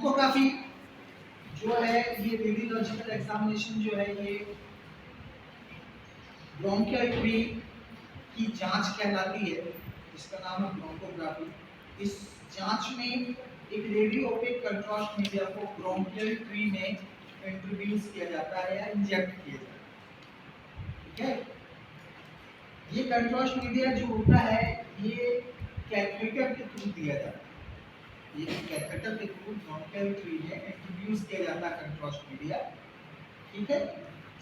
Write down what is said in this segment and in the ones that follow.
Bronchography जो है ये रेडियोलॉजिकल एग्जामिनेशन जो है ये ब्रोंकियल ट्री की जांच कहलाती है, इसका नाम है ब्रोंकोग्राफी। इस जांच में एक रेडियो ओपेक कंट्रास्ट मीडिया को ब्रोंकियल ट्री में इंट्रोड्यूस किया जाता है या इंजेक्ट किया जाता है। ठीक है, ये कंट्रास्ट मीडिया जो होता है ये कैथेटर के थ्रू दिया जाता है। ये कैथेटर के थ्रू ब्रोंकियल ट्री में इंट्रोड्यूस किया जाता है कंट्रास्ट मीडिया। ठीक है,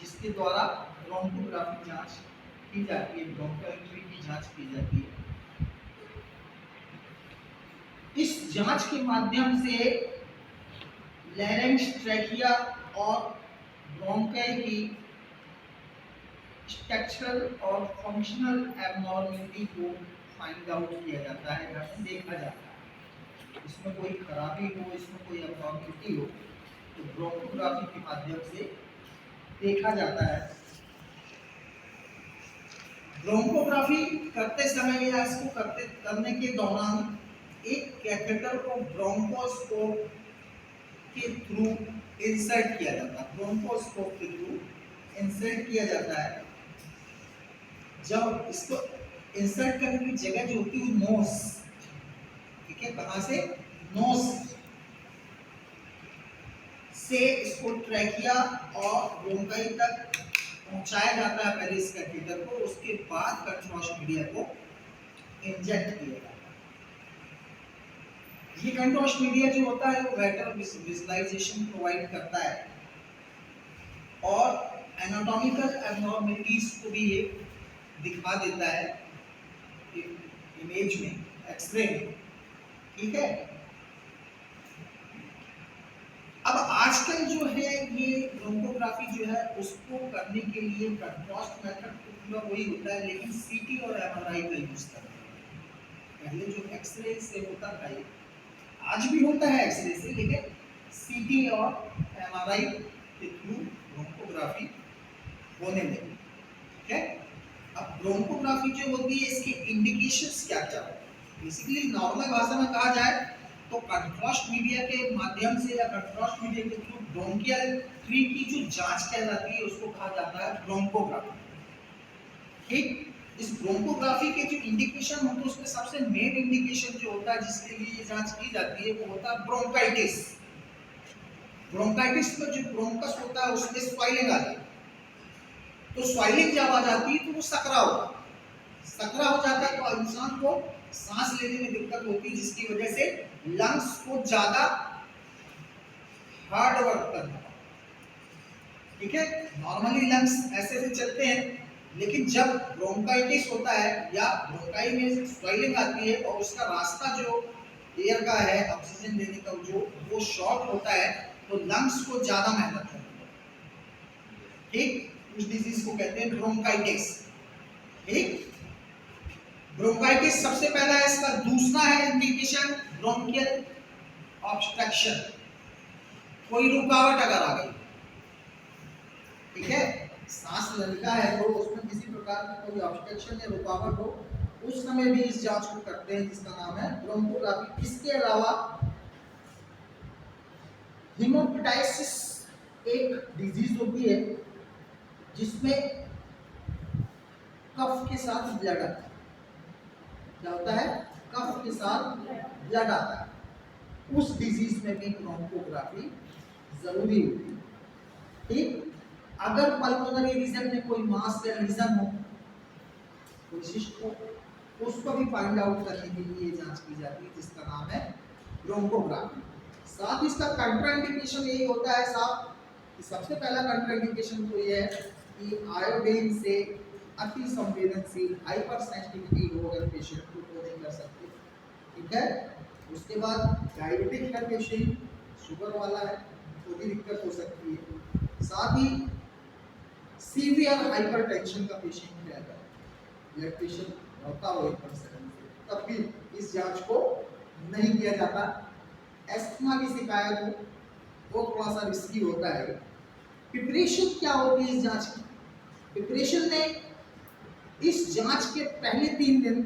जिसके द्वारा ब्रोंकोग्राफी जांच की जाती है, ब्रोंकियल ट्री की जांच की जाती है। इस जांच के माध्यम से लैरिंक्स, ट्रैकिया और ब्रोंकाई की स्ट्रक्चरल और फंक्शनल एबनॉर्मलिटी को फाइंड आउट किया जाता है या देखा जाता है। इसमें कोई खराबी हो, इसमें कोई एबनॉर्मलिटी हो तो ब्रोंकोग्राफी के माध्यम से देखा जाता है। ब्रोंकोग्राफी करते समय या इसको करने के दौरान एक कैथेटर को ब्रोंकोस्कोप के थ्रू इंसर्ट किया जाता है। ब्रोंकोस्कोप के थ्रू इंसर्ट किया जाता है। जब इसको इंसर्ट करने की जगह जो होती है नोज, ठीक है, कहां से? नोज से इसको ट्रैकिया और ब्रोंकाई तक पहुंचाया जाता है पहले इस कैथेटर को, उसके बाद कंट्रास्ट मीडिया को इंजेक्ट किया जाता है। ये कंट्रास्ट मीडिया जो होता है वो बेटर विजुअलाइजेशन प्रोवाइड करता है और एनाटॉमिकल एबनॉर्मलिटीज को भी ये दिखा देता है इमेज में, एक्सरे में। ठीक है, अब आजकल जो है ये ब्रोंकोग्राफी जो है उसको करने के लिए कंट्रास्ट मेथड तो पूरा वही होता है, लेकिन सीटी और एमआरआई का यूज करते हैं। पहले जो एक्सरे से होता था, ये आज भी होता है एक्सरे से, लेकिन सीटी और एमआरआई के थ्रू ब्रोंकोग्राफी होने लगी। ठीक है, अब ब्रोंकोग्राफी जो होती है इसके इंडिकेशंस क्या क्या है? बेसिकली नॉर्मल भाषा में कहा जाए तो कंट्रास्ट मीडिया के माध्यम से या कंट्रास्ट मीडिया के थ्रू ब्रोंकियल ट्री की जो जांच कहलाती है उसको कहा जाता है ब्रोंकोग्राफी। ठीक, इस ब्रोंकोग्राफी के जो इंडिकेशन होते हैं उसमें सबसे मेन इंडिकेशन जो होता है जिसके लिए ये जांच की जाती है वो होता है ब्रोंकाइटिस। ब्रोंकाइटिस में जो ब्रोंकस होता है उसमें स्वेलिंग आती है, तो स्वेलिंग जब आ जाती है तो वो सकरा होता है। सकरा हो जाता है तो इंसान को सांस लेने में दिक्कत होती है, जिसकी वजह से लंग्स को ज्यादा हार्ड वर्क करना पड़ता है। ठीक है, नॉर्मली लंग्स ऐसे से चलते हैं, लेकिन जब ब्रोंकाइटिस होता है या ब्रोंकाई में स्वेलिंग आती है और उसका रास्ता जो एयर का है ऑक्सीजन लेने का जो वो शॉर्ट होता है तो लंग्स को ज्यादा मेहनत करनी पड़ती है। ठीक, उस डिजीज को कहते हैं ब्रोंकाइटिस। ठीक, ब्रोंकाइटिस सबसे पहला है इसका। दूसरा है इंडिकेशन ब्रोंकियल ऑब्स्ट्रक्शन, कोई रुकावट अगर आ गई, ठीक है, सांस लेना है तो उसमें किसी प्रकार की कोई ऑब्स्ट्रक्शन या रुकावट हो, उस समय भी इस जांच को करते हैं जिसका नाम है ब्रोंकोग्राफी। इसके अलावा हेमोपेटाइटिस एक डिजीज होती है जिसमें कफ के साथ ब्लड आता है। क्या होता है? कफ के साथ ब्लड आता है। उस डिजीज में भी ब्रोंकोग्राफी जरूरी होती है। ठीक, अगर पल्मोनरी रीजन में कोई मास या रीजन हो, कोई सिस्ट हो, उसको भी फाइंड आउट करने के लिए जांच की जाती है जिसका नाम है ब्रोंकोग्राफी। साथ ही इसका कंट्राइंडिकेशन यही होता है साहब कि सबसे पहला कंट्राइंडिकेशन तो ये है कि आयोडीन से अति संवेदनशील हाइपर सेंसिटिविटी हो अगर पेशेंट को, तो नहीं कर सकते। ठीक है, उसके बाद डायबिटिक है पेशेंट, शुगर वाला है तो भी दिक्कत हो सकती है। साथ ही सीवियर हाइपरटेंशन का पेशेंट है, अगर ब्लड प्रेशर बढ़ता हो 1% तब भी इस जांच को नहीं किया जाता। एस्थमा की शिकायत हो वो थोड़ा सा रिस्की होता है। प्रिपरेशन क्या होती है इस जांच की? प्रिपरेशन में इस जांच के पहले 3 दिन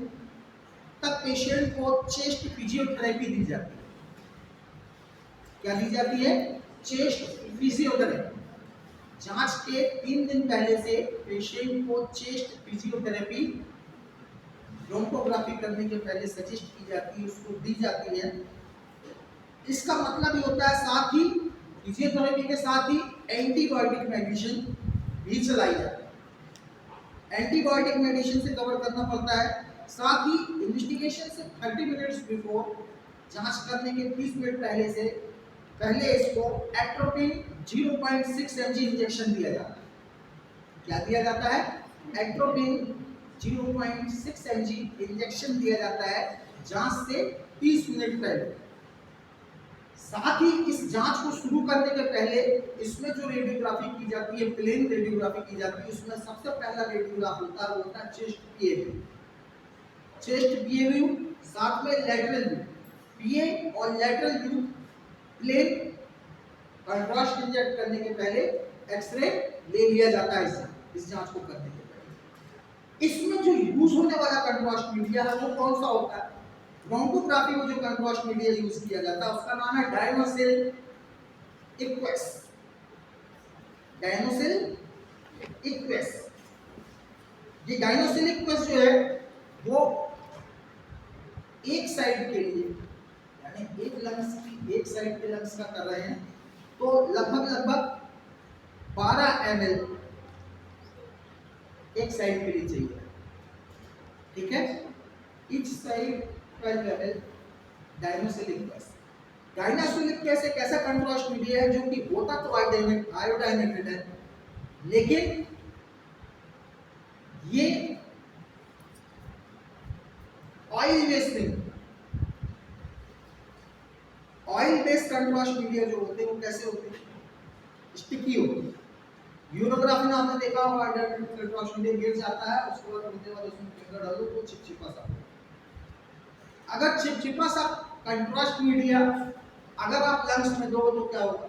तक पेशेंट को चेस्ट फिजियोथेरेपी दी जाती है। क्या दी जाती है? Chest physiotherapy. जांच के 3 दिन पहले से पेशेंट को चेस्ट फिजियोथेरेपी ब्रोंकोग्राफी करने के पहले सजेस्ट की जाती है, उसको दी जाती है। इसका मतलब ये होता है साथ ही फिजियोथेरेपी के साथ ही एंटीबायोटिक मेडिसिन भी चलाई जाती है। एंटीबायोटिक मेडिसिन से कवर करना पड़ता है। साथ ही इन्वेस्टिगेशन से 30 मिनट्स बिफोर, जांच करने के 30 मिनट पहले इसको एट्रोपिन 0.6 mg इंजेक्शन दिया जाता है। क्या दिया जाता है? एट्रोपिन 0.6 mg इंजेक्शन दिया जाता है जांच से 30 मिनट पहले। साथ ही इस जांच को शुरू करने के पहले इसमें जो रेडियोग्राफी की जाती है, प्लेन रेडियोग्राफी की जाती है, उसमें सबसे पहला रेडियोग्राफ होता है वो होता है chest PA view. Chest PA view साथ में लैटरल व्यू, पीए और lateral view plain contrast inject करने के पहले एक्सरे ले लिया जाता है इस जांच को करने के पहले। इसमें जो यूज होने वाला कंट्रास्ट मीडिया है वो कौन सा होता है? ब्रोंकोग्राफी में जो कंट्रास्ट मीडिया यूज किया जाता है उसका नाम है डायनोसिल इक्वेस। डायनोसिल इक्वेस। ये डायनोसिल इक्वेस जो है वो एक साइड के लिए, यानी एक लंग्स की एक साइड के लंग्स का कर रहे हैं तो लगभग 12 ml एक साइड के लिए चाहिए। ठीक है, इच साइड 12 ml डायनोसिल इक्वेस। डायनोसिल इक्वेस एक ऐसा कंट्रास्ट मीडिया है जो कि होता तो आयोडाइनेटेड है, लेकिन ये ऑयल बेस्ड नहीं। ऑयल बेस्ड कंट्रास्ट मीडिया जो होते हैं वो कैसे होते हैं? स्टिकी होते हैं। यूरोग्राफी में आपने देखा होगा, कंट्रास्ट मीडिया गिर जाता है, उसके बाद होने वाले उसमें फिंगर डालो तो चिपचिपा सा। अगर चिपचिपा सा कंट्रास्ट मीडिया अगर आप लंग्स में दो तो क्या होगा?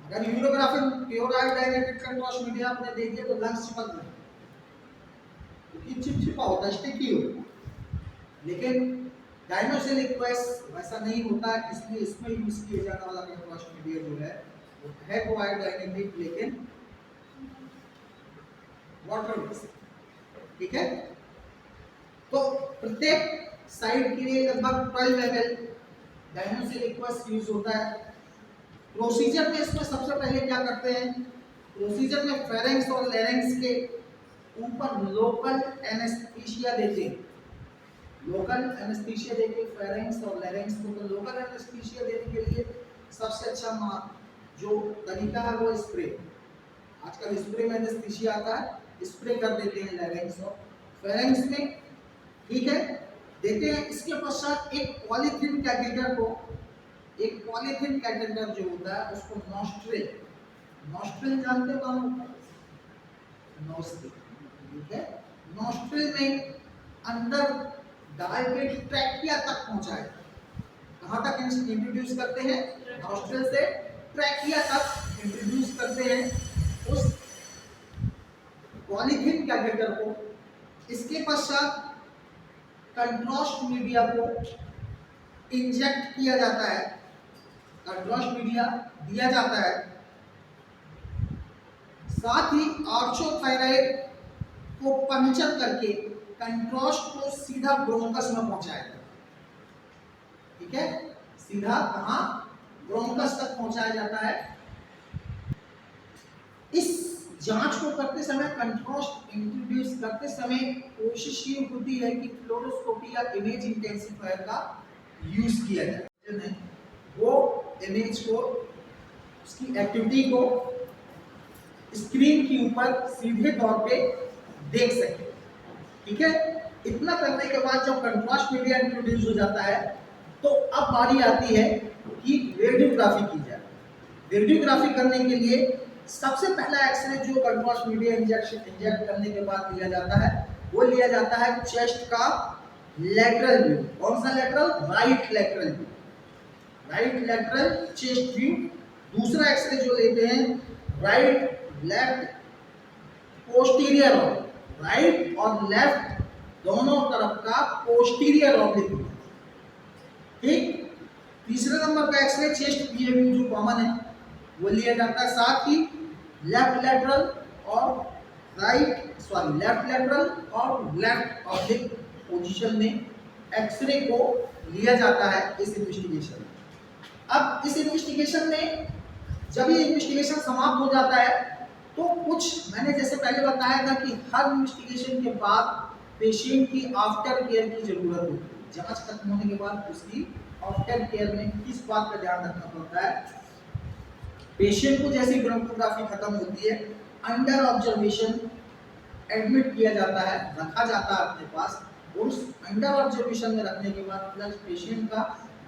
अगर यूरोग्राफी प्योर आयोडाइनेटेड कंट्रास्ट मीडिया आपने दे दिया तो लंग्स चिपक जाए, क्योंकि चिपचिपा होता है, स्टिकी होता है। लेकिन डायनोसिल इक्वेस वैसा नहीं होता, इसलिए इसमें यूज किया जाने वाला कंट्रास्ट मीडिया जो है वो है तो आयोडाइनेटेड लेकिन वाटर बेस्ड। ठीक है, तो प्रत्येक साइड के लिए लगभग 12 ml डायनोसिल इक्वेस यूज होता है। प्रोसीजर में इसमें सबसे पहले क्या करते हैं? प्रोसीजर में फेरेंक्स और लैरिंक्स के ऊपर लोकल एनेस्थीसिया देते हैं। लोकल एनेस्थीसिया देके फेरेंक्स और लैरिंक्स को, तो लोकल एनेस्थीसिया देने के लिए सबसे अच्छा जो तरीका है वो स्प्रे। आजकल स्प्रे में एनेस्थीसिया आता है, स्प्रे कर देते हैं लैरिंक्स और फेरेंक्स में। ठीक है, देते हैं। इसके पश्चात एक पॉलीथीन कैथेटर को, एक पॉलीथीन कैथेटर जो होता है उसको नॉस्ट्रिल, नॉस्ट्रिल जानते हो ना? नोस्ट्रिल। ठीक है, नॉस्ट्रिल में अंदर डाल के ट्रैकिया तक पहुंचाए। कहां तक इंट्रोड्यूस करते हैं? नॉस्ट्रिल से ट्रैकिया तक इंट्रोड्यूस करते हैं उस पॉलीथीन कैथेटर को। इसके पश्चात कंट्रास्ट मीडिया को इंजेक्ट किया जाता है, कंट्रास्ट मीडिया दिया जाता है। साथ ही आर्थोथायराइड को पंचर करके कंट्रास्ट को सीधा ब्रोंकस में पहुंचाया। ठीक है, सीधा कहां? ब्रोंकस तक पहुंचाया जाता है। इस जांच को करते समय, कंट्रास्ट इंट्रोड्यूस करते समय कोशिश ये होती है कि फ्लोरोस्कोपी या इमेज इंटेंसिफायर का यूज किया जाए, वो इमेज को, उसकी एक्टिविटी को स्क्रीन के ऊपर सीधे तौर पे देख सके। ठीक है, इतना करने के बाद जब कंट्रास्ट मीडिया इंट्रोड्यूस हो जाता है तो अब बारी आती है कि रेडियोग्राफी की जाए। रेडियोग्राफी करने के लिए सबसे पहला एक्सरे जो कंट्रास्ट मीडिया इंजेक्ट करने के बाद लिया जाता है वो लिया जाता है चेस्ट का लैटरल व्यू। कौन सा lateral? Right lateral view, right lateral chest view. दूसरा एक्सरे जो लेते हैं राइट लेफ्ट पोस्टीरियर, राइट और लेफ्ट दोनों तरफ का पोस्टीरियर ऑब्लिक। ठीक, तीसरे नंबर का एक्सरे चेस्ट पीएवी जो कॉमन है वो लिया जाता है, साथ ही लेफ्ट लेटरल और लेफ्ट लेटरल और लेफ्ट ऑब्लिक पोजीशन में एक्सरे को लिया जाता है इस इन्वेस्टिगेशन में। अब इस इन्वेस्टिगेशन में जब ये इन्वेस्टिगेशन समाप्त हो जाता है तो कुछ मैंने जैसे पहले बताया था कि हर इन्वेस्टिगेशन के बाद पेशेंट की आफ्टर केयर की जरूरत होती है। जांच खत्म होने के बाद उसकी आफ्टर केयर में किस बात का ध्यान रखना पड़ता है? पेशेंट को जैसे ब्रोंकोग्राफी खत्म होती है, अंडर ऑब्जर्वेशन एडमिट किया जाता है, रखा जाता है अपने पास, और उस अंडर ऑब्जर्वेशन में रखने के बाद प्लस पेशेंट का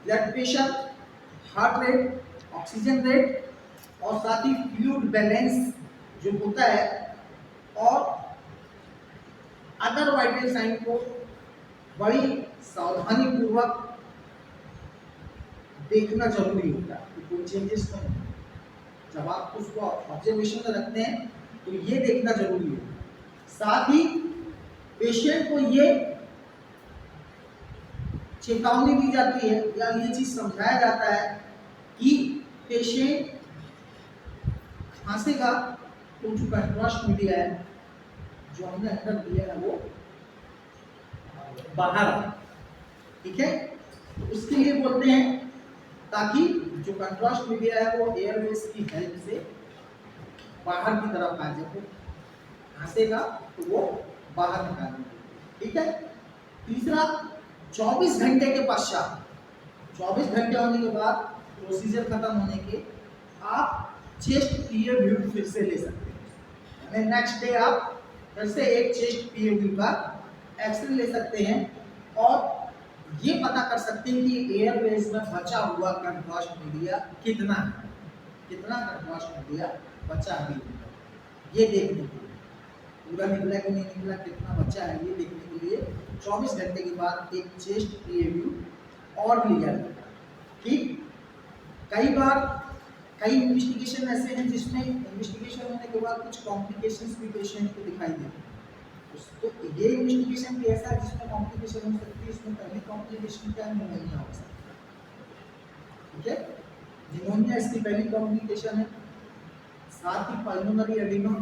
blood pressure, heart rate, oxygen rate और साथ ही फ्लूइड बैलेंस जो होता है और अदर वाइटल साइन को बड़ी सावधानी पूर्वक देखना जरूरी होता है कि कोई चेंजेस तो नहीं। जब आप उसको ऑब्जर्वेशन में रखते हैं तो ये देखना जरूरी है। साथ ही पेशेंट को ये चेतावनी दी जाती है या ये चीज समझाया जाता है कि पेशेंट खांसेगा तो जो कंट्रास्ट मीडिया है जो हमने अंदर दिया है वो बाहर आए। ठीक है, तो उसके लिए बोलते हैं ताकि जो कंट्रास्ट मीडिया है वो एयरवेज की हेल्प से बाहर की तरफ आ जाए, खांसेगा तो वो बाहर निकाल देंगे। ठीक है, तीसरा 24 घंटे के पश्चात, 24 घंटे होने के बाद प्रोसीजर खत्म होने के आप चेस्ट पीए व्यू फिर से ले सकते हैं। यानी नेक्स्ट डे आप फिर से एक चेस्ट पीए व्यू का एक्सरे ले सकते हैं और ये पता कर सकते हैं कि एयरवेज में बचा हुआ कंट्रास्ट मीडिया कितना है, कितना कंट्रास्ट मीडिया बचा है, ये देखने के लिए पूरा निकला कि नहीं निकला, कितना बचा है, ये देखने के लिए 24 घंटे के बाद एक चेस्ट पीए व्यू और लिया जाता है। ठीक, कई बार कई इन्वेस्टिगेशन ऐसे हैं जिसमें इन्वेस्टिगेशन होने के बाद कुछ कॉम्प्लिकेशंस भी पेशेंट को दिखाई देते हैं। तो ये इन्वेस्टिगेशन भी ऐसा है जिसमें कॉम्प्लिकेशन हो सकती है। इसमें पहली कॉम्प्लिकेशन क्या है? निमोनिया हो सकता है। ठीक है, निमोनिया इसकी पहली कॉम्प्लिकेशन है। साथ ही पल्मोनरी एडिमा,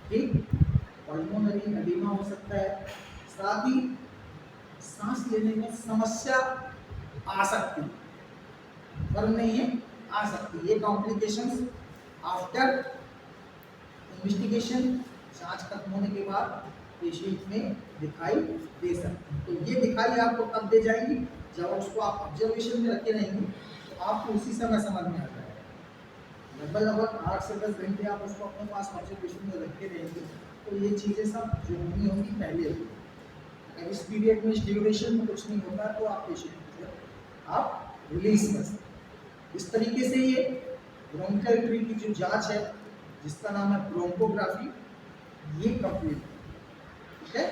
ठीक, पल्मोनरी एडिमा हो सकता है। साथ ही सांस लेने में समस्या आ सकती है, पर नहीं है, आ सकती है। ये कॉम्प्लिकेशंस आफ्टर इन्वेस्टिगेशन, जांच खत्म होने के बाद पेशेंट में दिखाई दे सकती है। तो ये दिखाई आपको तब दे जाएगी जब उसको आप ऑब्जर्वेशन में रखे रहेंगे तो आपको उसी समय समझ में आ जाएगा। लगभग 8 से 10 घंटे आप उसको अपने पास ऑब्जर्वेशन में रखे रहेंगे तो ये चीज़ें सब जो होनी होंगी पहले होगी। अगर इस पीरियड में, इस ड्यूरेशन में कुछ नहीं होगा तो आप पेशेंट को आप रिलीज कर सकते। इस तरीके से ये ब्रोंकियल ट्री की जो जांच है जिसका नाम है ब्रोंकोग्राफी, ये कंप्लीट है। ठीक है।